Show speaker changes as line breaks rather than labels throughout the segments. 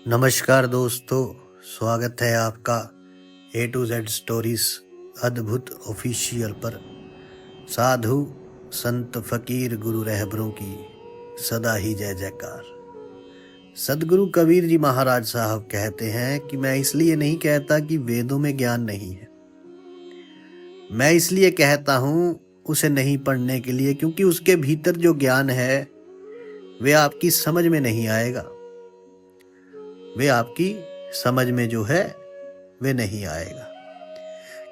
नमस्कार दोस्तों, स्वागत है आपका ए टू जेड स्टोरीज अद्भुत ऑफिशियल पर। साधु संत फकीर गुरु रहबरों की सदा ही जय जयकार। सदगुरु कबीर जी महाराज साहब कहते हैं कि मैं इसलिए नहीं कहता कि वेदों में ज्ञान नहीं है, मैं इसलिए कहता हूं उसे नहीं पढ़ने के लिए, क्योंकि उसके भीतर जो ज्ञान है वे आपकी समझ में नहीं आएगा, वे आपकी समझ में जो है वे नहीं आएगा।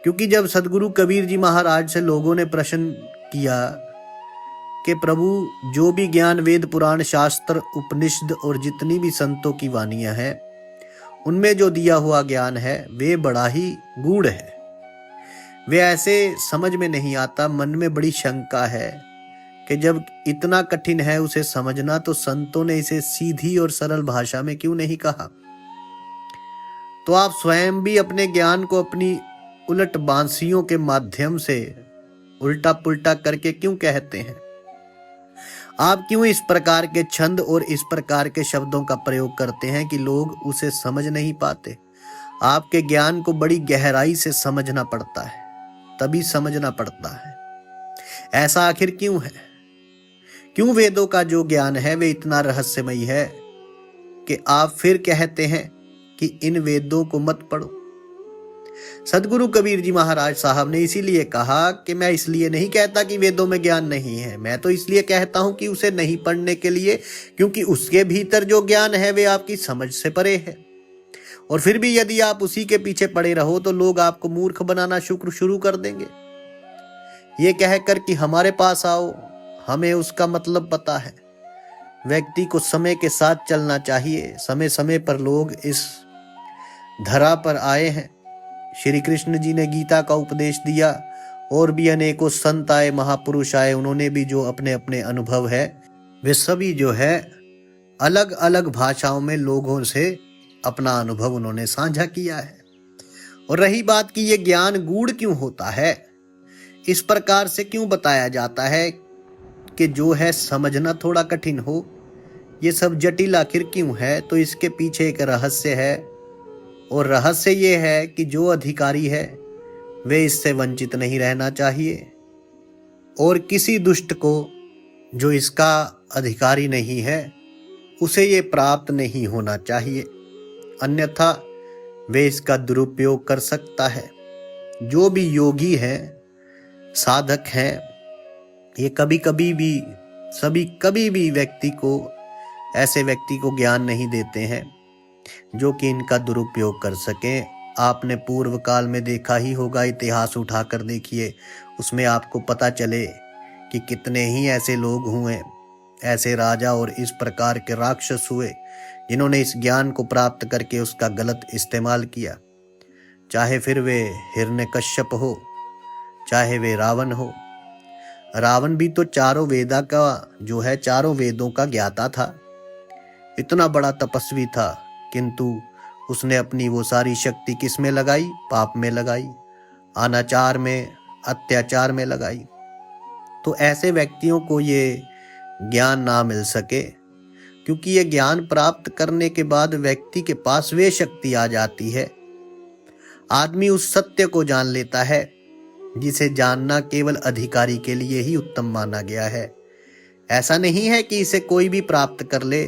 क्योंकि जब सदगुरु कबीर जी महाराज से लोगों ने प्रश्न किया कि प्रभु, जो भी ज्ञान वेद पुराण शास्त्र उपनिषद और जितनी भी संतों की वाणियां हैं उनमें जो दिया हुआ ज्ञान है वे बड़ा ही गूढ़ है, वे ऐसे समझ में नहीं आता। मन में बड़ी शंका है कि जब इतना कठिन है उसे समझना, तो संतों ने इसे सीधी और सरल भाषा में क्यों नहीं कहा? तो आप स्वयं भी अपने ज्ञान को अपनी उलट बांसियों के माध्यम से उल्टा पुल्टा करके क्यों कहते हैं? आप क्यों इस प्रकार के छंद और इस प्रकार के शब्दों का प्रयोग करते हैं कि लोग उसे समझ नहीं पाते? आपके ज्ञान को बड़ी गहराई से समझना पड़ता है, तभी समझना पड़ता है। ऐसा आखिर क्यों है? क्यों वेदों का जो ज्ञान है वे इतना रहस्यमयी है कि आप फिर कहते हैं कि इन वेदों को मत पढ़ो? सदगुरु कबीर जी महाराज साहब ने इसीलिए कहा कि मैं इसलिए नहीं कहता कि वेदों में ज्ञान नहीं है, मैं तो इसलिए कहता हूं कि उसे नहीं पढ़ने के लिए, क्योंकि उसके भीतर जो ज्ञान है वे आपकी समझ से परे है। और फिर भी यदि आप उसी के पीछे पड़े रहो तो लोग आपको मूर्ख बनाना शुरू कर देंगे, ये कहकर कि हमारे पास आओ, हमें उसका मतलब पता है। व्यक्ति को समय के साथ चलना चाहिए। समय समय पर लोग इस धरा पर आए हैं। श्री कृष्ण जी ने गीता का उपदेश दिया, और भी अनेकों संत आए, महापुरुष आए, उन्होंने भी जो अपने अपने अनुभव है वे सभी जो है अलग अलग भाषाओं में लोगों से अपना अनुभव उन्होंने साझा किया है। और रही बात कि ये ज्ञान गूढ़ क्यों होता है, इस प्रकार से क्यों बताया जाता है कि जो है समझना थोड़ा कठिन हो, ये सब जटिल आखिर क्यों है? तो इसके पीछे एक रहस्य है, और रहस्य ये है कि जो अधिकारी है वे इससे वंचित नहीं रहना चाहिए, और किसी दुष्ट को जो इसका अधिकारी नहीं है उसे ये प्राप्त नहीं होना चाहिए, अन्यथा वे इसका दुरुपयोग कर सकता है। जो भी योगी है, साधक हैं, ये कभी भी ऐसे व्यक्ति को ज्ञान नहीं देते हैं जो कि इनका दुरुपयोग कर सके। आपने पूर्व काल में देखा ही होगा, इतिहास उठाकर देखिए, उसमें आपको पता चले कि कितने ही ऐसे लोग हुए, ऐसे राजा और इस प्रकार के राक्षस हुए जिन्होंने इस ज्ञान को प्राप्त करके उसका गलत इस्तेमाल किया। चाहे फिर वे हिरण्यकश्यप हो, चाहे वे रावण हो। रावण भी तो चारों वेदों का ज्ञाता था, इतना बड़ा तपस्वी था, किंतु उसने अपनी वो सारी शक्ति किस में लगाई? पाप में लगाई, अनाचार में, अत्याचार में लगाई। तो ऐसे व्यक्तियों को ये ज्ञान ना मिल सके, क्योंकि ये ज्ञान प्राप्त करने के बाद व्यक्ति के पास वे शक्ति आ जाती है, आदमी उस सत्य को जान लेता है जिसे जानना केवल अधिकारी के लिए ही उत्तम माना गया है। ऐसा नहीं है कि इसे कोई भी प्राप्त कर ले।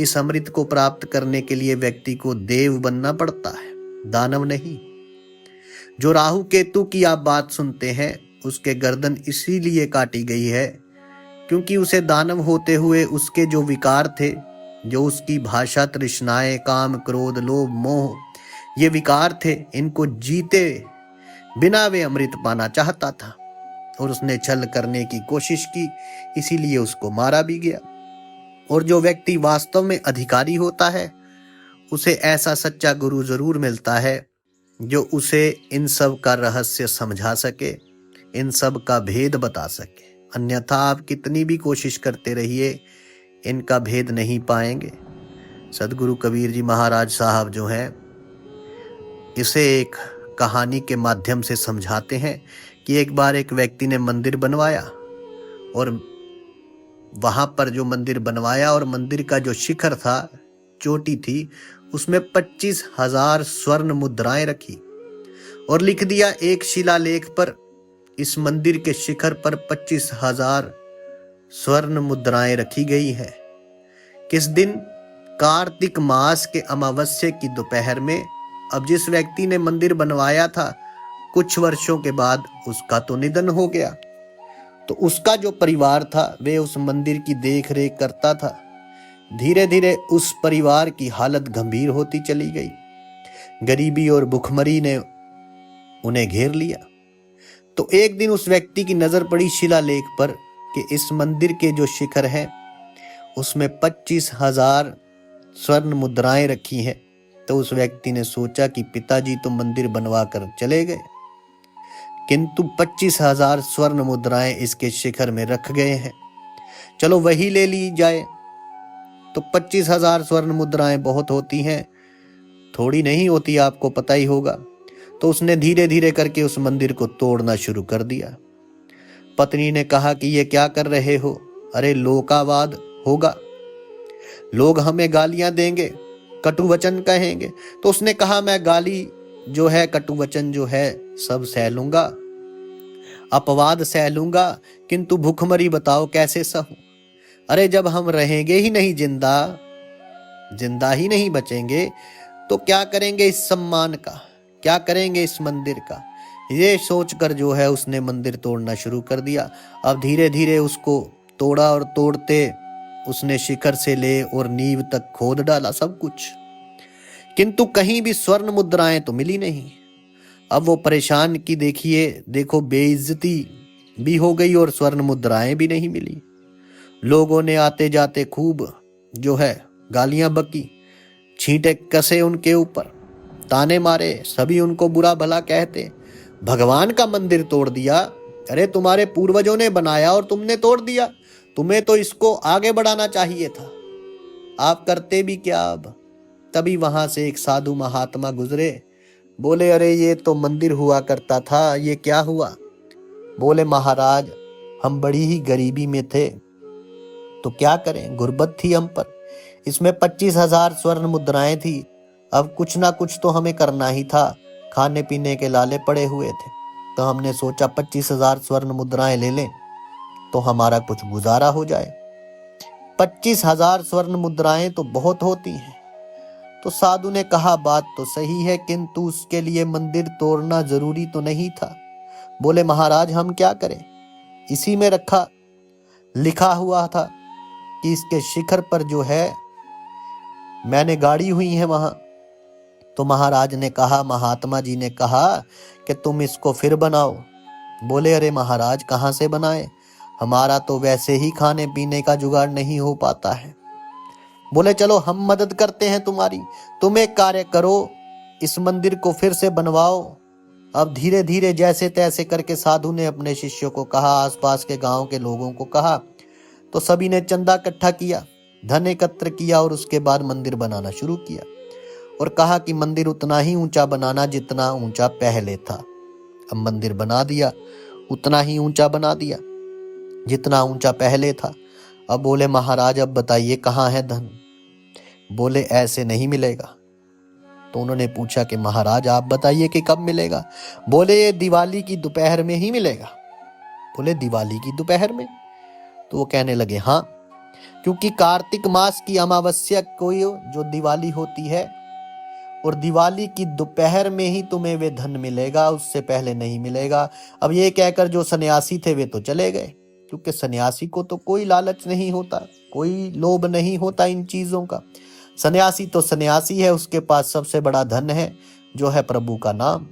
इस अमृत को प्राप्त करने के लिए व्यक्ति को देव बनना पड़ता है, दानव नहीं। जो राहु केतु की आप बात सुनते हैं, उसके गर्दन इसीलिए काटी गई है क्योंकि उसे दानव होते हुए उसके जो विकार थे, जो उसकी भाषा, तृष्णाएं, काम, क्रोध, लोभ, मोह, ये विकार थे, इनको जीते बिना वे अमृत पाना चाहता था, और उसने छल करने की कोशिश की, इसीलिए उसको मारा भी गया। और जो व्यक्ति वास्तव में अधिकारी होता है उसे ऐसा सच्चा गुरु जरूर मिलता है जो उसे इन सब का रहस्य समझा सके, इन सब का भेद बता सके। अन्यथा आप कितनी भी कोशिश करते रहिए, इनका भेद नहीं पाएंगे। सदगुरु कबीर जी महाराज साहब जो हैं इसे एक कहानी के माध्यम से समझाते हैं कि एक बार एक व्यक्ति ने मंदिर बनवाया, और वहां पर जो मंदिर बनवाया और मंदिर का जो शिखर था, चोटी थी, उसमें 25,000 स्वर्ण मुद्राएं रखी और लिख दिया एक शिलालेख पर, इस मंदिर के शिखर पर 25,000 स्वर्ण मुद्राएं रखी गई है। किस दिन? कार्तिक मास के अमावस्या की दोपहर में। अब जिस व्यक्ति ने मंदिर बनवाया था, कुछ वर्षों के बाद उसका तो निधन हो गया, तो उसका जो परिवार था वे उस मंदिर की देख रेख करता था। धीरे धीरे उस परिवार की हालत गंभीर होती चली गई। गरीबी और भुखमरी ने उन्हें घेर लिया। तो एक दिन उस व्यक्ति की नजर पड़ी शिलालेख पर कि इस मंदिर के जो शिखर है उसमें 25,000 स्वर्ण मुद्राएं रखी हैं। तो उस व्यक्ति ने सोचा कि पिताजी तो मंदिर बनवा कर चले गए, किंतु 25,000 स्वर्ण मुद्राएं इसके शिखर में रख गए हैं, चलो वही ले ली जाए। तो 25,000 स्वर्ण मुद्राएं बहुत होती हैं, थोड़ी नहीं होती, आपको पता ही होगा। तो उसने धीरे धीरे करके उस मंदिर को तोड़ना शुरू कर दिया। पत्नी ने कहा कि ये क्या कर रहे हो? अरे लोकावाद होगा, लोग हमें गालियां देंगे, कटु वचन कहेंगे। तो उसने कहा मैं गाली जो है, कटु वचन जो है सब सह लूंगा, अपवाद सह लूंगा, किंतु भूखमरी बताओ कैसे सहूं? अरे जब हम रहेंगे ही नहीं जिंदा ही नहीं बचेंगे तो क्या करेंगे इस सम्मान का, क्या करेंगे इस मंदिर का? ये सोचकर जो है उसने मंदिर तोड़ना शुरू कर दिया। अब धीरे धीरे उसको तोड़ा और तोड़ते उसने शिखर से ले और नींव तक खोद डाला सब कुछ, किंतु कहीं भी स्वर्ण मुद्राएं तो मिली नहीं। अब वो परेशान की देखो बेइज्जती भी हो गई और स्वर्ण मुद्राएं भी नहीं मिली। लोगों ने आते जाते खूब जो है गालियां बकी, छींटे कसे उनके ऊपर, ताने मारे, सभी उनको बुरा भला कहते। भगवान का मंदिर तोड़ दिया, अरे तुम्हारे पूर्वजों ने बनाया और तुमने तोड़ दिया, तुम्हें तो इसको आगे बढ़ाना चाहिए था, आप करते भी क्या अब? तभी वहां से एक साधु महात्मा गुजरे, बोले अरे ये तो मंदिर हुआ करता था, ये क्या हुआ? बोले महाराज हम बड़ी ही गरीबी में थे, तो क्या करें, गुर्बत थी हम पर, इसमें 25,000 स्वर्ण मुद्राएं थी, अब कुछ ना कुछ तो हमें करना ही था, खाने पीने के लाले पड़े हुए थे, तो हमने सोचा 25,000 स्वर्ण मुद्राएं ले लें तो हमारा कुछ गुजारा हो जाए। 25,000 स्वर्ण मुद्राएं तो बहुत होती हैं। तो साधु ने कहा बात तो सही है, किंतु उसके लिए मंदिर तोड़ना जरूरी तो नहीं था। बोले महाराज हम क्या करें, इसी में लिखा हुआ था कि इसके शिखर पर जो है मैंने गाड़ी हुई है वहां। तो महाराज ने कहा, महात्मा जी ने कहा कि तुम इसको फिर बनाओ। बोले अरे महाराज कहां से बनाए, हमारा तो वैसे ही खाने पीने का जुगाड़ नहीं हो पाता है। बोले चलो हम मदद करते हैं तुम्हारी, तुम एक कार्य करो, इस मंदिर को फिर से बनवाओ। अब धीरे धीरे जैसे तैसे करके साधु ने अपने शिष्यों को कहा, आसपास के गांव के लोगों को कहा, तो सभी ने चंदा इकट्ठा किया, धन एकत्र किया और उसके बाद मंदिर बनाना शुरू किया और कहा कि मंदिर उतना ही ऊंचा बनाना जितना ऊंचा पहले था। अब मंदिर बना दिया, उतना ही ऊंचा बना दिया जितना ऊंचा पहले था। अब बोले महाराज अब बताइए कहाँ है धन? बोले ऐसे नहीं मिलेगा। तो उन्होंने पूछा कि महाराज आप बताइए कि कब मिलेगा? बोले ये दिवाली की दोपहर में ही मिलेगा। बोले दिवाली की दोपहर में? तो वो कहने लगे हाँ, क्योंकि कार्तिक मास की अमावस्या को जो दिवाली होती है और दिवाली की दोपहर में ही तुम्हें वे धन मिलेगा, उससे पहले नहीं मिलेगा। अब ये कहकर जो सन्यासी थे वे तो चले गए, क्योंकि सन्यासी को तो कोई लालच नहीं होता, कोई लोभ नहीं होता इन चीजों का। सन्यासी तो सन्यासी है, उसके पास सबसे बड़ा धन है जो है प्रभु का नाम।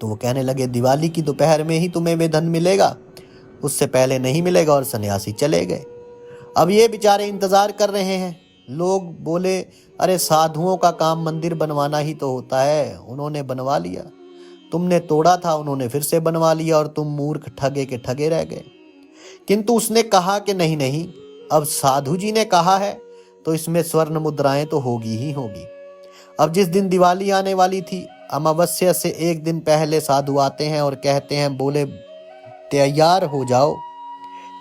तो वो कहने लगे दिवाली की दोपहर में ही तुम्हें वे धन मिलेगा, उससे पहले नहीं मिलेगा, और सन्यासी चले गए। अब ये बेचारे इंतजार कर रहे हैं। लोग बोले अरे साधुओं का काम मंदिर बनवाना ही तो होता है, उन्होंने बनवा लिया, तुमने तोड़ा था उन्होंने फिर से बनवा लिया और तुम मूर्ख ठगे के ठगे रह गए। किंतु उसने कहा कि नहीं नहीं, अब साधु जी ने कहा है तो इसमें स्वर्ण मुद्राएं तो होगी ही होगी। अब जिस दिन दिवाली आने वाली थी, अमावस्या से एक दिन पहले साधु आते हैं और कहते हैं, बोले तैयार हो जाओ,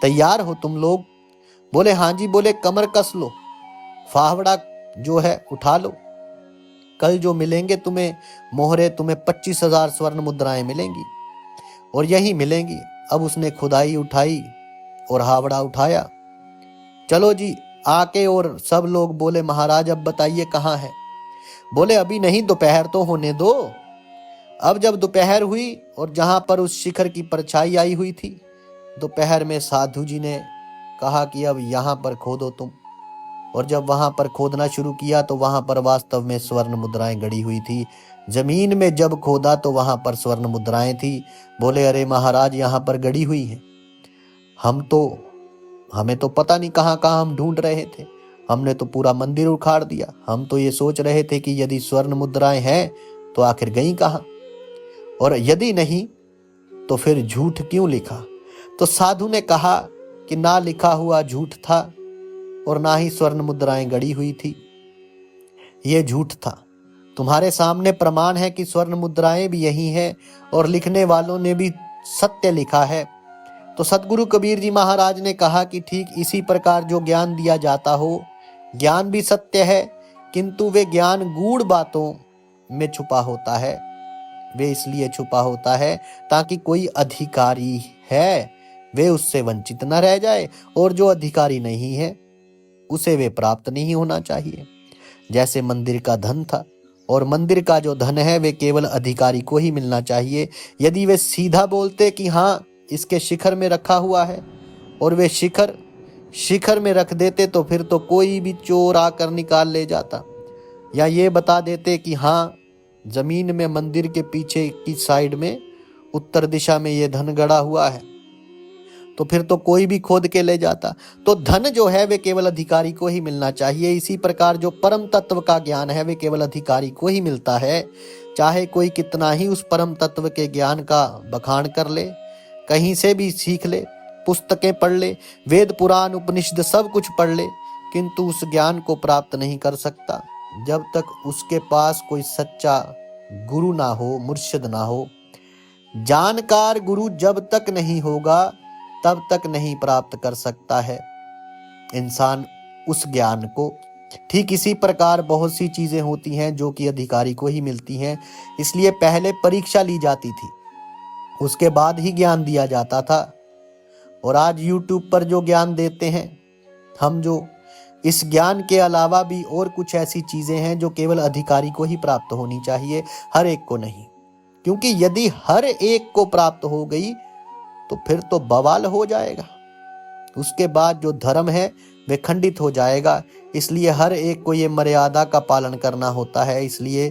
तैयार हो तुम लोग? बोले हाँ जी। बोले कमर कस लो, फावड़ा जो है उठा लो, कल जो मिलेंगे तुम्हें मोहरे, तुम्हें 25,000 स्वर्ण मुद्राएं मिलेंगी और यही मिलेंगी। अब उसने खुदाई उठाई और हावड़ा उठाया। चलो जी आके, और सब लोग बोले महाराज अब बताइए कहाँ है। बोले अभी नहीं, दोपहर तो होने दो। अब जब दोपहर हुई और जहां पर उस शिखर की परछाई आई हुई थी, दोपहर में साधु जी ने कहा कि अब यहां पर खोदो तुम। और जब वहां पर खोदना शुरू किया तो वहां पर वास्तव में स्वर्ण मुद्राएं गड़ी हुई थी। जमीन में जब खोदा तो वहां पर स्वर्ण मुद्राएं थी। बोले अरे महाराज यहाँ पर गड़ी हुई है, हमें तो पता नहीं कहाँ कहाँ हम ढूंढ रहे थे, हमने तो पूरा मंदिर उखाड़ दिया। हम तो ये सोच रहे थे कि यदि स्वर्ण मुद्राएं हैं तो आखिर गई कहाँ, और यदि नहीं तो फिर झूठ क्यों लिखा। तो साधु ने कहा कि ना लिखा हुआ झूठ था और ना ही स्वर्ण मुद्राएं गड़ी हुई थी, ये झूठ था। तुम्हारे सामने प्रमाण है कि स्वर्ण मुद्राएं भी यही हैं और लिखने वालों ने भी सत्य लिखा है। तो सतगुरु कबीर जी महाराज ने कहा कि ठीक इसी प्रकार जो ज्ञान दिया जाता हो, ज्ञान भी सत्य है, किंतु वे ज्ञान गूढ़ बातों में छुपा होता है। वे इसलिए छुपा होता है ताकि कोई अधिकारी है वे उससे वंचित न रह जाए, और जो अधिकारी नहीं है उसे वे प्राप्त नहीं होना चाहिए। जैसे मंदिर का धन था, और मंदिर का जो धन है वे केवल अधिकारी को ही मिलना चाहिए। यदि वे सीधा बोलते कि हाँ इसके शिखर में रखा हुआ है, और वे शिखर में रख देते, तो फिर तो कोई भी चोर आकर निकाल ले जाता। या ये बता देते कि हाँ जमीन में मंदिर के पीछे की साइड में उत्तर दिशा में ये धन गड़ा हुआ है, तो फिर तो कोई भी खोद के ले जाता। तो धन जो है वे केवल अधिकारी को ही मिलना चाहिए। इसी प्रकार जो परम तत्व का ज्ञान है वे केवल अधिकारी को ही मिलता है। चाहे कोई कितना ही उस परम तत्व के ज्ञान का बखान कर ले, कहीं से भी सीख ले, पुस्तकें पढ़ ले, वेद पुराण उपनिषद सब कुछ पढ़ ले, किंतु उस ज्ञान को प्राप्त नहीं कर सकता जब तक उसके पास कोई सच्चा गुरु ना हो, मुर्शिद ना हो। जानकार गुरु जब तक नहीं होगा तब तक नहीं प्राप्त कर सकता है इंसान उस ज्ञान को। ठीक इसी प्रकार बहुत सी चीजें होती हैं जो कि अधिकारी को ही मिलती हैं। इसलिए पहले परीक्षा ली जाती थी, उसके बाद ही ज्ञान दिया जाता था। और आज YouTube पर जो ज्ञान देते हैं हम, जो इस ज्ञान के अलावा भी और कुछ ऐसी चीजें हैं जो केवल अधिकारी को ही प्राप्त होनी चाहिए, हर एक को नहीं। क्योंकि यदि हर एक को प्राप्त हो गई तो फिर तो बवाल हो जाएगा। उसके बाद जो धर्म है वे खंडित हो जाएगा। इसलिए हर एक को ये मर्यादा का पालन करना होता है। इसलिए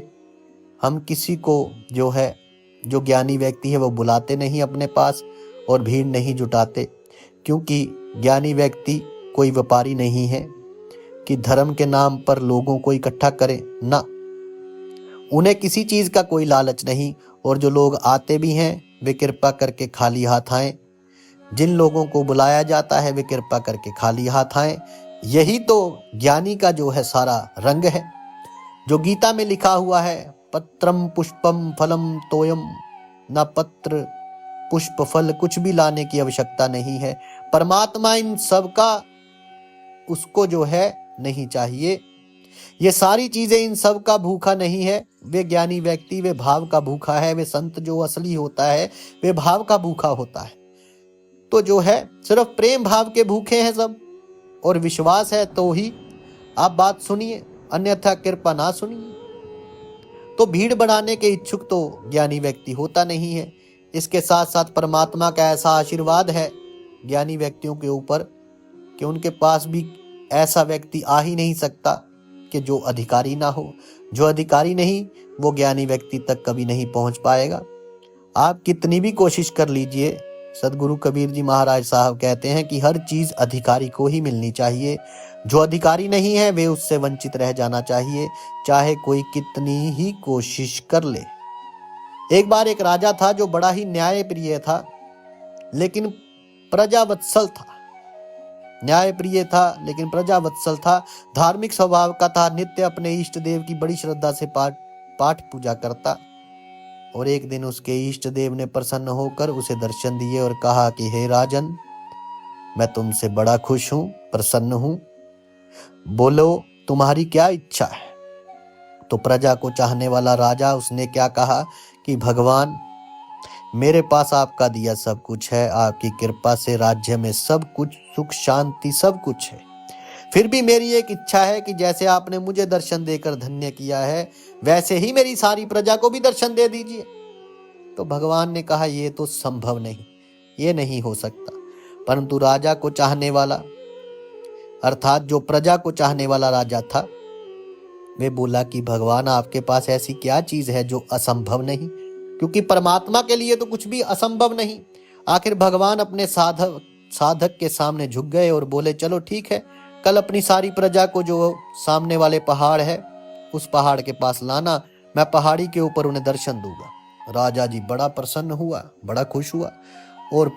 हम किसी को जो ज्ञानी व्यक्ति है वो बुलाते नहीं अपने पास और भीड़ नहीं जुटाते, क्योंकि ज्ञानी व्यक्ति कोई व्यापारी नहीं है कि धर्म के नाम पर लोगों को इकट्ठा करे ना। उन्हें किसी चीज का कोई लालच नहीं, और जो लोग आते भी हैं वे कृपा करके खाली हाथ आएं। जिन लोगों को बुलाया जाता है वे कृपा करके खाली हाथ आएं। यही तो ज्ञानी का जो है सारा रंग है। जो गीता में लिखा हुआ है, पत्रम पुष्पम फलम तोयम, ना पत्र पुष्प फल कुछ भी लाने की आवश्यकता नहीं है। परमात्मा इन सब का उसको जो है नहीं चाहिए। ये सारी चीजें इन सब का भूखा नहीं है। वे ज्ञानी व्यक्ति वे भाव का भूखा है। वे संत जो असली होता है वे भाव का भूखा होता है। तो जो है सिर्फ प्रेम भाव के भूखे हैं सब, और विश्वास है तो ही आप बात सुनिए, अन्यथा कृपा ना सुनिए। तो भीड़ बढ़ाने के इच्छुक तो ज्ञानी व्यक्ति होता नहीं है। इसके साथ साथ परमात्मा का ऐसा आशीर्वाद है ज्ञानी व्यक्तियों के ऊपर कि उनके पास भी ऐसा व्यक्ति आ ही नहीं सकता कि जो अधिकारी ना हो। जो अधिकारी नहीं वो ज्ञानी व्यक्ति तक कभी नहीं पहुंच पाएगा। आप कितनी भी कोशिश कर लीजिए, सदगुरु कबीर जी महाराज साहब कहते हैं कि हर चीज अधिकारी को ही मिलनी चाहिए। जो अधिकारी नहीं है वे उससे वंचित रह जाना चाहिए, चाहे कोई कितनी ही कोशिश कर ले। एक बार एक राजा था जो बड़ा ही न्यायप्रिय था, लेकिन प्रजावत्सल था। न्यायप्रिय था लेकिन प्रजावत्सल था। धार्मिक स्वभाव का था। नित्य अपने इष्ट देव की बड़ी श्रद्धा से पाठ पूजा करता। और एक दिन उसके इष्ट देव ने प्रसन्न होकर उसे दर्शन दिए और कहा कि हे राजन, मैं तुमसे बड़ा खुश हूं, प्रसन्न हूं, बोलो तुम्हारी क्या इच्छा है। तो प्रजा को चाहने वाला राजा, उसने क्या कहा कि भगवान, मेरे पास आपका दिया सब कुछ है, आपकी कृपा से राज्य में सब कुछ, सुख शांति सब कुछ है। फिर भी मेरी एक इच्छा है कि जैसे आपने मुझे दर्शन देकर धन्य किया है, वैसे ही मेरी सारी प्रजा को भी दर्शन दे दीजिए। तो भगवान ने कहा, ये तो संभव नहीं, ये नहीं हो सकता। परंतु राजा को चाहने वाला, अर्थात जो प्रजा को चाहने वाला राजा था, वे बोला कि भगवान, आपके पास ऐसी क्या चीज है जो असंभव नहीं, क्योंकि परमात्मा के लिए तो कुछ भी असंभव नहीं। आखिर भगवान अपने साधक के सामने झुक गए और बोले, चलो ठीक है, कल अपनी सारी प्रजा को जो सामने वाले पहाड़ है उस पहाड़ के पास लाना, मैं पहाड़ी के ऊपर उन्हें दर्शन दूंगा। राजा जी बड़ा प्रसन्न हुआ, बड़ा खुश हुआ और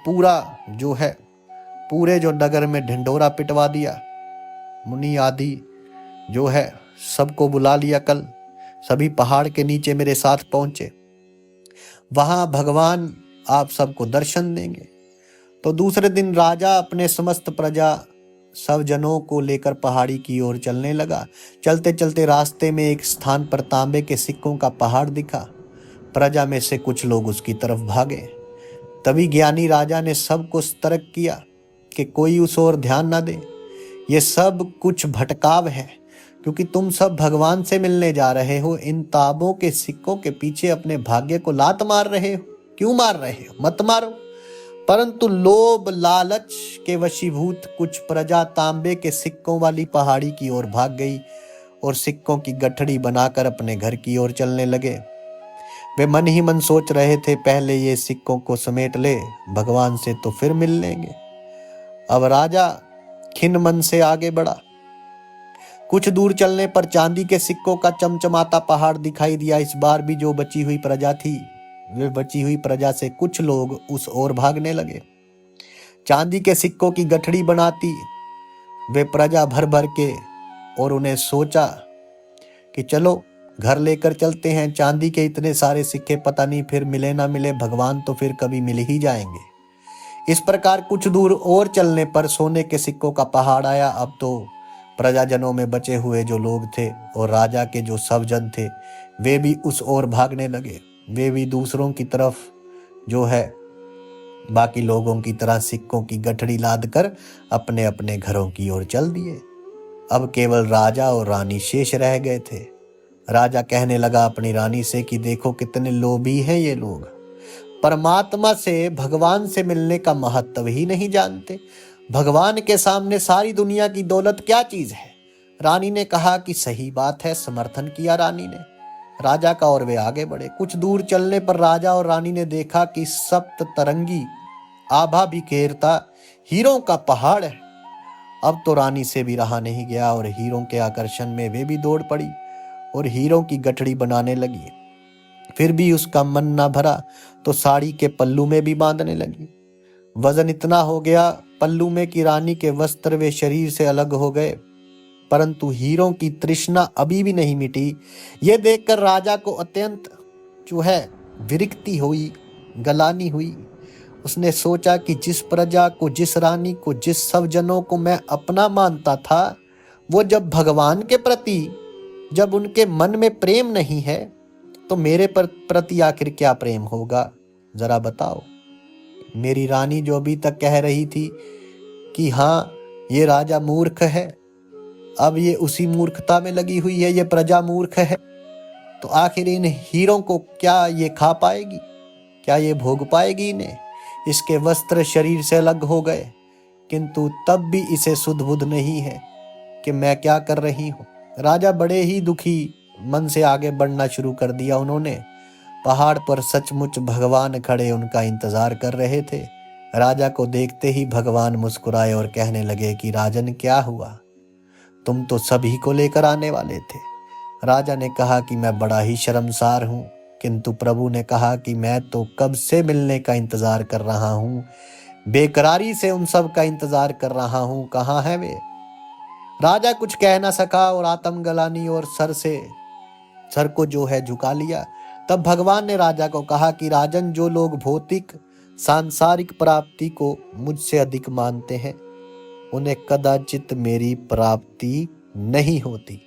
पूरे जो नगर में ढिंढोरा पिटवा दिया। मुनि आदि जो है सबको बुला लिया, कल सभी पहाड़ के नीचे मेरे साथ पहुंचे, वहां भगवान आप सबको दर्शन देंगे। तो दूसरे दिन राजा अपने समस्त प्रजा सब जनों को लेकर पहाड़ी की ओर चलने लगा। चलते चलते रास्ते में एक स्थान पर तांबे के सिक्कों का पहाड़ दिखा। प्रजा में से कुछ लोग उसकी तरफ भागे। तभी ज्ञानी राजा ने सबको सतर्क किया कि कोई उस ओर ध्यान न दे, ये सब कुछ भटकाव है, क्योंकि तुम सब भगवान से मिलने जा रहे हो। इन तांबों के सिक्कों के पीछे अपने भाग्य को लात मार रहे हो। क्यों मार रहे हो? मत मारो। परंतु लोभ लालच के वशीभूत कुछ प्रजा तांबे के सिक्कों वाली पहाड़ी की ओर भाग गई और सिक्कों की गठड़ी बनाकर अपने घर की ओर चलने लगे। वे मन ही मन सोच रहे थे, पहले ये सिक्कों को समेट ले, भगवान से तो फिर मिल लेंगे। अब राजा खिन्न मन से आगे बढ़ा। कुछ दूर चलने पर चांदी के सिक्कों का चमचमाता पहाड़ दिखाई दिया। इस बार भी जो बची हुई प्रजा थी, वे बची हुई प्रजा से कुछ लोग उस ओर भागने लगे। चांदी के सिक्कों की गठड़ी बनाती वे प्रजा भर भर के, और उन्हें सोचा कि चलो घर लेकर चलते हैं। चांदी के इतने सारे सिक्के पता नहीं फिर मिले ना मिले, भगवान तो फिर कभी मिल ही जाएंगे। इस प्रकार कुछ दूर और चलने पर सोने के सिक्कों का पहाड़ आया। अब तो प्रजाजनों में बचे हुए जो लोग थे और राजा के जो सब जन थे, वे भी उस ओर भागने लगे। वे भी दूसरों की तरफ जो है बाकी लोगों की तरह सिक्कों की गठड़ी लाद कर अपने अपने घरों की ओर चल दिए। अब केवल राजा और रानी शेष रह गए थे। राजा कहने लगा अपनी रानी से कि देखो कितने लोभी हैं ये लोग, परमात्मा से, भगवान से मिलने का महत्व ही नहीं जानते। भगवान के सामने सारी दुनिया की दौलत क्या चीज है। रानी ने कहा कि सही बात है, समर्थन किया रानी ने राजा का, और वे आगे बढ़े। कुछ दूर चलने पर राजा और रानी ने देखा कि सप्त तरंगी आभा बिखेरता हीरों का पहाड़ है। अब तो रानी से भी रहा नहीं गया और हीरों के आकर्षण में वे भी दौड़ पड़ी और हीरों की गठड़ी बनाने लगी। फिर भी उसका मन ना भरा तो साड़ी के पल्लू में भी बांधने लगी। वजन इतना हो गया पल्लू में कि रानी के वस्त्र वे शरीर से अलग हो गए, परंतु हीरों की तृष्णा अभी भी नहीं मिटी। यह देखकर राजा को अत्यंत विरक्ति हुई, गलानी हुई। उसने सोचा कि जिस प्रजा को, जिस रानी को, जिस सब जनों को मैं अपना मानता था, वो जब भगवान के प्रति, जब उनके मन में प्रेम नहीं है, तो मेरे प्रति आखिर क्या प्रेम होगा, जरा बताओ। मेरी रानी जो अभी तक कह रही थी कि हाँ ये राजा मूर्ख है, अब ये उसी मूर्खता में लगी हुई है, ये प्रजा मूर्ख है, तो आखिर इन हीरों को क्या ये खा पाएगी, क्या ये भोग पाएगी इन्हें। इसके वस्त्र शरीर से अलग हो गए, किंतु तब भी इसे सुध बुध नहीं है कि मैं क्या कर रही हूँ। राजा बड़े ही दुखी मन से आगे बढ़ना शुरू कर दिया। उन्होंने पहाड़ पर सचमुच भगवान खड़े उनका इंतजार कर रहे थे। राजा को देखते ही भगवान मुस्कुराए और कहने लगे कि राजन क्या हुआ, तुम तो सभी को लेकर आने वाले थे। राजा ने कहा कि मैं बड़ा ही शर्मसार हूँ, किंतु प्रभु ने कहा कि मैं तो कब से मिलने का इंतजार कर रहा हूँ, बेकरारी से उन सब का इंतजार कर रहा हूँ, कहाँ है वे। राजा कुछ कह ना सका और आत्म गलानी और सर को झुका लिया। तब भगवान ने राजा को कहा कि राजन, जो लोग भौतिक सांसारिक प्राप्ति को मुझसे अधिक मानते हैं, उन्हें कदाचित मेरी प्राप्ति नहीं होती,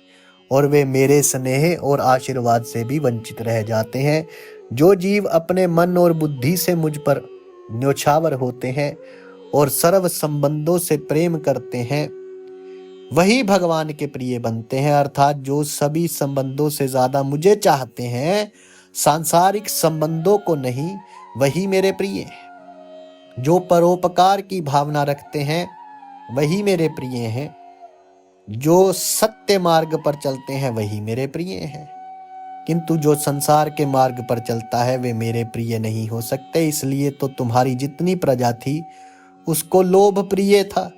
और वे मेरे स्नेह और आशीर्वाद से भी वंचित रह जाते हैं। जो जीव अपने मन और बुद्धि से मुझ पर न्योछावर होते हैं और सर्व संबंधों से प्रेम करते हैं, वही भगवान के प्रिय बनते हैं। अर्थात जो सभी संबंधों से ज्यादा मुझे चाहते हैं, सांसारिक संबंधों को नहीं, वही मेरे प्रिय हैं। जो परोपकार की भावना रखते हैं, वही मेरे प्रिय हैं। जो सत्य मार्ग पर चलते हैं, वही मेरे प्रिय हैं। किंतु जो संसार के मार्ग पर चलता है, वे मेरे प्रिय नहीं हो सकते। इसलिए तो तुम्हारी जितनी प्रजा थी, उसको लोभ प्रिय था।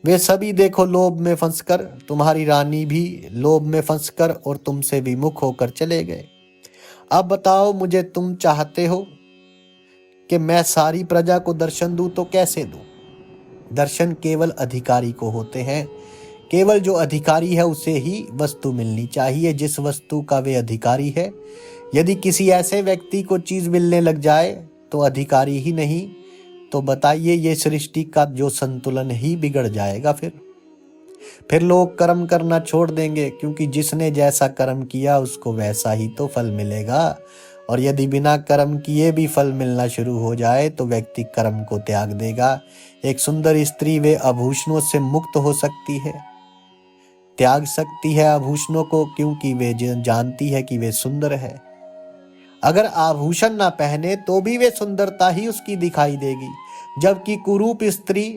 वे सभी देखो लोभ में फंसकर, तुम्हारी रानी भी लोभ में फंसकर और तुमसे विमुख होकर चले गए। अब बताओ मुझे, तुम चाहते हो कि मैं सारी प्रजा को दर्शन दूं तो कैसे दूं? दर्शन केवल अधिकारी को होते हैं। केवल जो अधिकारी है उसे ही वस्तु मिलनी चाहिए, जिस वस्तु का वे अधिकारी है। यदि किसी ऐसे व्यक्ति को चीज मिलने लग जाए तो अधिकारी ही नहीं, तो बताइए ये सृष्टि का जो संतुलन ही बिगड़ जाएगा। फिर लोग कर्म करना छोड़ देंगे, क्योंकि जिसने जैसा कर्म किया उसको वैसा ही तो फल मिलेगा। और यदि बिना कर्म किए भी फल मिलना शुरू हो जाए तो व्यक्ति कर्म को त्याग देगा। एक सुंदर स्त्री वे आभूषणों से मुक्त हो सकती है, त्याग सकती है आभूषणों को, क्योंकि वे जानती है कि वे सुंदर है। अगर आभूषण ना पहने तो भी वे सुंदरता ही उसकी दिखाई देगी। जबकि कुरूप स्त्री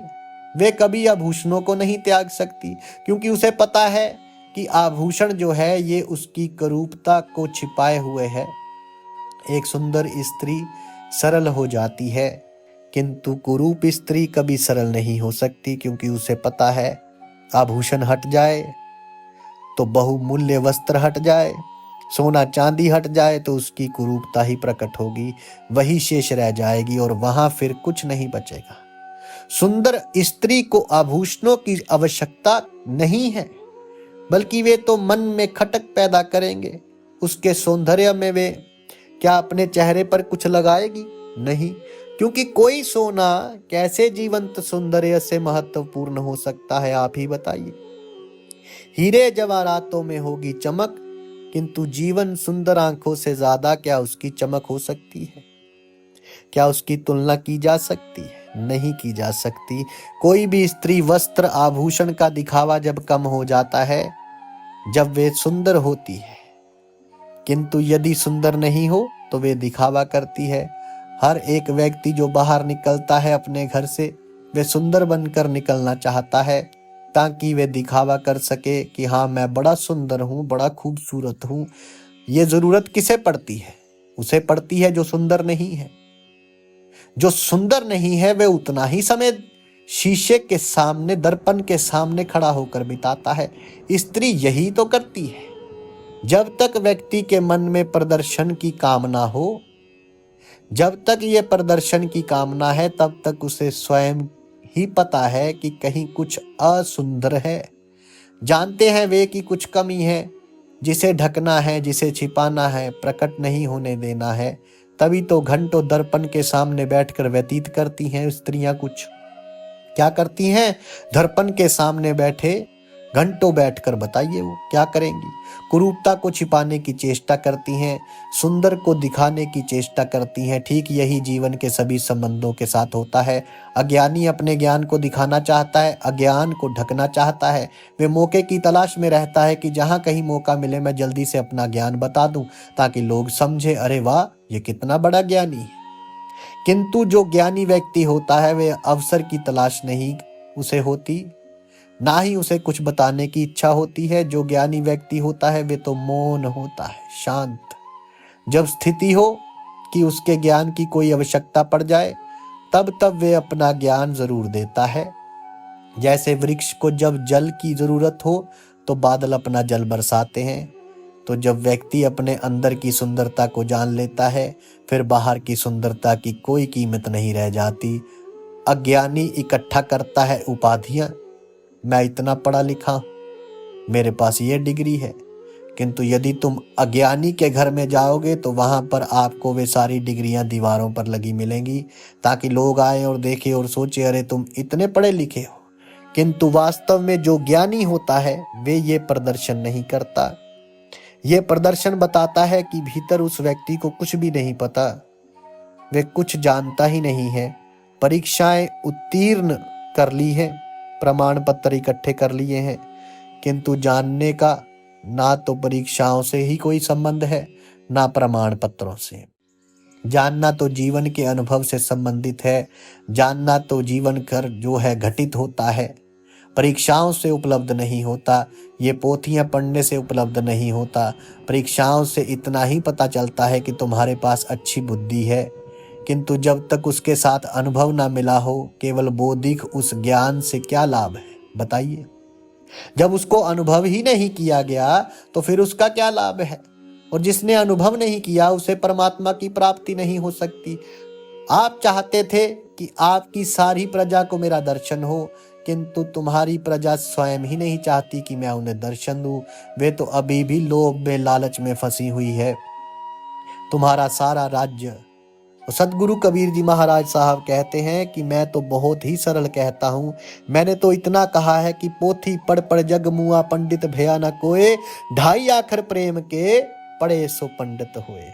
वे कभी आभूषणों को नहीं त्याग सकती, क्योंकि उसे पता है कि आभूषण जो है ये उसकी कुरूपता को छिपाए हुए है। एक सुंदर स्त्री सरल हो जाती है, किंतु कुरूप स्त्री कभी सरल नहीं हो सकती, क्योंकि उसे पता है आभूषण हट जाए तो बहुमूल्य वस्त्र हट जाए, सोना चांदी हट जाए तो उसकी कुरूपता ही प्रकट होगी, वही शेष रह जाएगी और वहां फिर कुछ नहीं बचेगा। सुंदर स्त्री को आभूषणों की आवश्यकता नहीं है, बल्कि वे तो मन में खटक पैदा करेंगे। उसके सौंदर्य में वे क्या अपने चेहरे पर कुछ लगाएगी? नहीं, क्योंकि कोई सोना कैसे जीवंत सौंदर्य से महत्वपूर्ण हो सकता है, आप ही बताइए। हीरे जवाहरातों में होगी चमक, किंतु जीवन सुंदर आंखों से ज्यादा क्या उसकी चमक हो सकती है? क्या उसकी तुलना की जा सकती है? नहीं की जा सकती। कोई भी स्त्री वस्त्र आभूषण का दिखावा जब कम हो जाता है, जब वे सुंदर होती है। किंतु यदि सुंदर नहीं हो तो वे दिखावा करती है। हर एक व्यक्ति जो बाहर निकलता है अपने घर से, वे सुंदर बनकर निकलना चाहता है, ताकि वे दिखावा कर सके कि हाँ मैं बड़ा सुंदर हूँ, बड़ा खूबसूरत हूँ। ये जरूरत किसे पड़ती है? उसे पड़ती है जो सुंदर नहीं है। जो सुंदर नहीं है वे उतना ही समय शीशे के सामने, दर्पण के सामने खड़ा होकर बिताता है। स्त्री यही तो करती है। जब तक व्यक्ति के मन में प्रदर्शन की कामना हो, जब तक ये प्रदर्शन की कामना है, तब तक उसे स्वयं ही पता है कि कहीं कुछ असुंदर है। जानते हैं वे कि कुछ कमी है, जिसे ढकना है, जिसे छिपाना है, प्रकट नहीं होने देना है। तभी तो घंटों दर्पण के सामने बैठकर व्यतीत करती हैं स्त्रियां। कुछ क्या करती हैं? दर्पण के सामने बैठे घंटों बैठकर, बताइए वो क्या करेंगी? कुरूपता को छिपाने की चेष्टा करती हैं, सुंदर को दिखाने की चेष्टा करती हैं। ठीक यही जीवन के सभी संबंधों के साथ होता है। अज्ञानी अपने ज्ञान को दिखाना चाहता है, अज्ञान को ढकना चाहता है। वे मौके की तलाश में रहता है कि जहां कहीं मौका मिले मैं जल्दी से अपना ज्ञान बता दूं, ताकि लोग समझे, अरे वाह ये कितना बड़ा ज्ञानी है। किंतु जो ज्ञानी व्यक्ति होता है, वे अवसर की तलाश नहीं उसे होती, ना ही उसे कुछ बताने की इच्छा होती है। जो ज्ञानी व्यक्ति होता है वे तो मौन होता है, शांत। जब स्थिति हो कि उसके ज्ञान की कोई आवश्यकता पड़ जाए, तब वे अपना ज्ञान जरूर देता है। जैसे वृक्ष को जब जल की जरूरत हो तो बादल अपना जल बरसाते हैं। तो जब व्यक्ति अपने अंदर की सुंदरता को जान लेता है, फिर बाहर की सुंदरता की कोई कीमत नहीं रह जाती। अज्ञानी इकट्ठा करता है उपाधियां, मैं इतना पढ़ा लिखा, मेरे पास ये डिग्री है। किंतु यदि तुम अज्ञानी के घर में जाओगे तो वहां पर आपको वे सारी डिग्रियां दीवारों पर लगी मिलेंगी, ताकि लोग आए और देखें और सोचे अरे तुम इतने पढ़े लिखे हो। किंतु वास्तव में जो ज्ञानी होता है वे ये प्रदर्शन नहीं करता। ये प्रदर्शन बताता है कि भीतर उस व्यक्ति को कुछ भी नहीं पता, वे कुछ जानता ही नहीं है। परीक्षाएं उत्तीर्ण कर ली हैं, प्रमाण पत्र इकट्ठे कर लिए हैं, किंतु जानने का ना तो परीक्षाओं से ही कोई संबंध है, ना प्रमाण पत्रों से। जानना तो जीवन के अनुभव से संबंधित है, जानना तो जीवन कर जो है घटित होता है, परीक्षाओं से उपलब्ध नहीं होता, ये पोथियां पढ़ने से उपलब्ध नहीं होता। परीक्षाओं से इतना ही पता चलता है कि तुम्हारे पास अच्छी बुद्धि है, किंतु जब तक उसके साथ अनुभव ना मिला हो, केवल बौद्धिक उस ज्ञान से क्या लाभ है, बताइए। जब उसको अनुभव ही नहीं किया गया तो फिर उसका क्या लाभ है। और जिसने अनुभव नहीं किया उसे परमात्मा की प्राप्ति नहीं हो सकती। आप चाहते थे कि आपकी सारी प्रजा को मेरा दर्शन हो, किंतु तुम्हारी प्रजा स्वयं ही नहीं चाहती कि मैं उन्हें दर्शन दूं। वे तो अभी भी लोभ में, लालच में फंसी हुई है। तुम्हारा सारा राज्य, सदगुरु कबीर जी महाराज साहब कहते हैं कि मैं तो बहुत ही सरल कहता हूँ। मैंने तो इतना कहा है कि पोथी पढ़ पढ़ जग मुआ, पंडित भया न कोय, ढाई आखर प्रेम के पढ़े सो पंडित होए।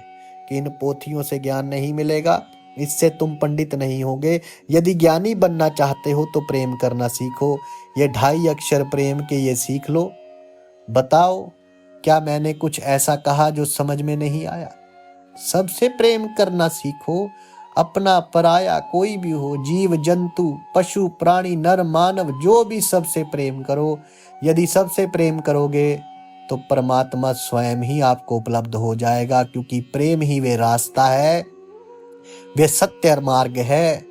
कि इन पोथियों से ज्ञान नहीं मिलेगा, इससे तुम पंडित नहीं होगे। यदि ज्ञानी बनना चाहते हो तो प्रेम करना सीखो। ये 2.5 अक्षर प्रेम के ये सीख लो। बताओ, क्या मैंने कुछ ऐसा कहा जो समझ में नहीं आया? सबसे प्रेम करना सीखो, अपना पराया कोई भी हो, जीव जंतु पशु प्राणी नर मानव जो भी, सबसे प्रेम करो। यदि सबसे प्रेम करोगे तो परमात्मा स्वयं ही आपको उपलब्ध हो जाएगा, क्योंकि प्रेम ही वे रास्ता है, वे सत्य मार्ग है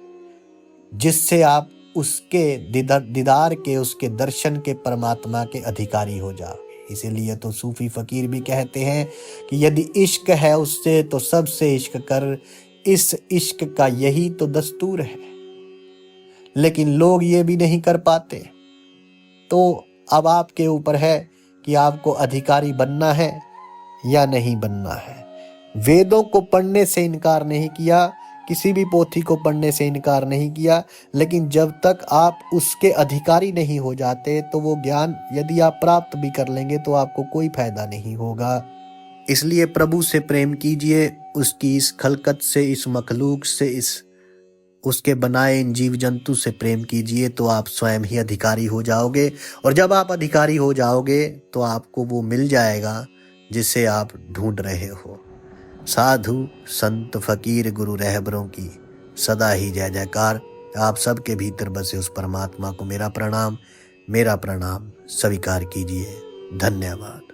जिससे आप उसके दीदार के, उसके दर्शन के, परमात्मा के अधिकारी हो जाओ। इसीलिए तो सूफी फकीर भी कहते हैं कि यदि इश्क है उससे तो सबसे इश्क कर, इस इश्क का यही तो दस्तूर है। लेकिन लोग ये भी नहीं कर पाते। तो अब आपके ऊपर है कि आपको अधिकारी बनना है या नहीं बनना है। वेदों को पढ़ने से इनकार नहीं किया, किसी भी पोथी को पढ़ने से इनकार नहीं किया, लेकिन जब तक आप उसके अधिकारी नहीं हो जाते तो वो ज्ञान यदि आप प्राप्त भी कर लेंगे तो आपको कोई फायदा नहीं होगा। इसलिए प्रभु से प्रेम कीजिए, उसकी इस खलकत से, इस मखलूक से, इस उसके बनाए इन जीव जंतु से प्रेम कीजिए, तो आप स्वयं ही अधिकारी हो जाओगे। और जब आप अधिकारी हो जाओगे तो आपको वो मिल जाएगा जिसे आप ढूंढ रहे हो। साधु संत फकीर गुरु रहबरों की सदा ही जय जयकार। आप सबके भीतर बसे उस परमात्मा को मेरा प्रणाम स्वीकार कीजिए। धन्यवाद।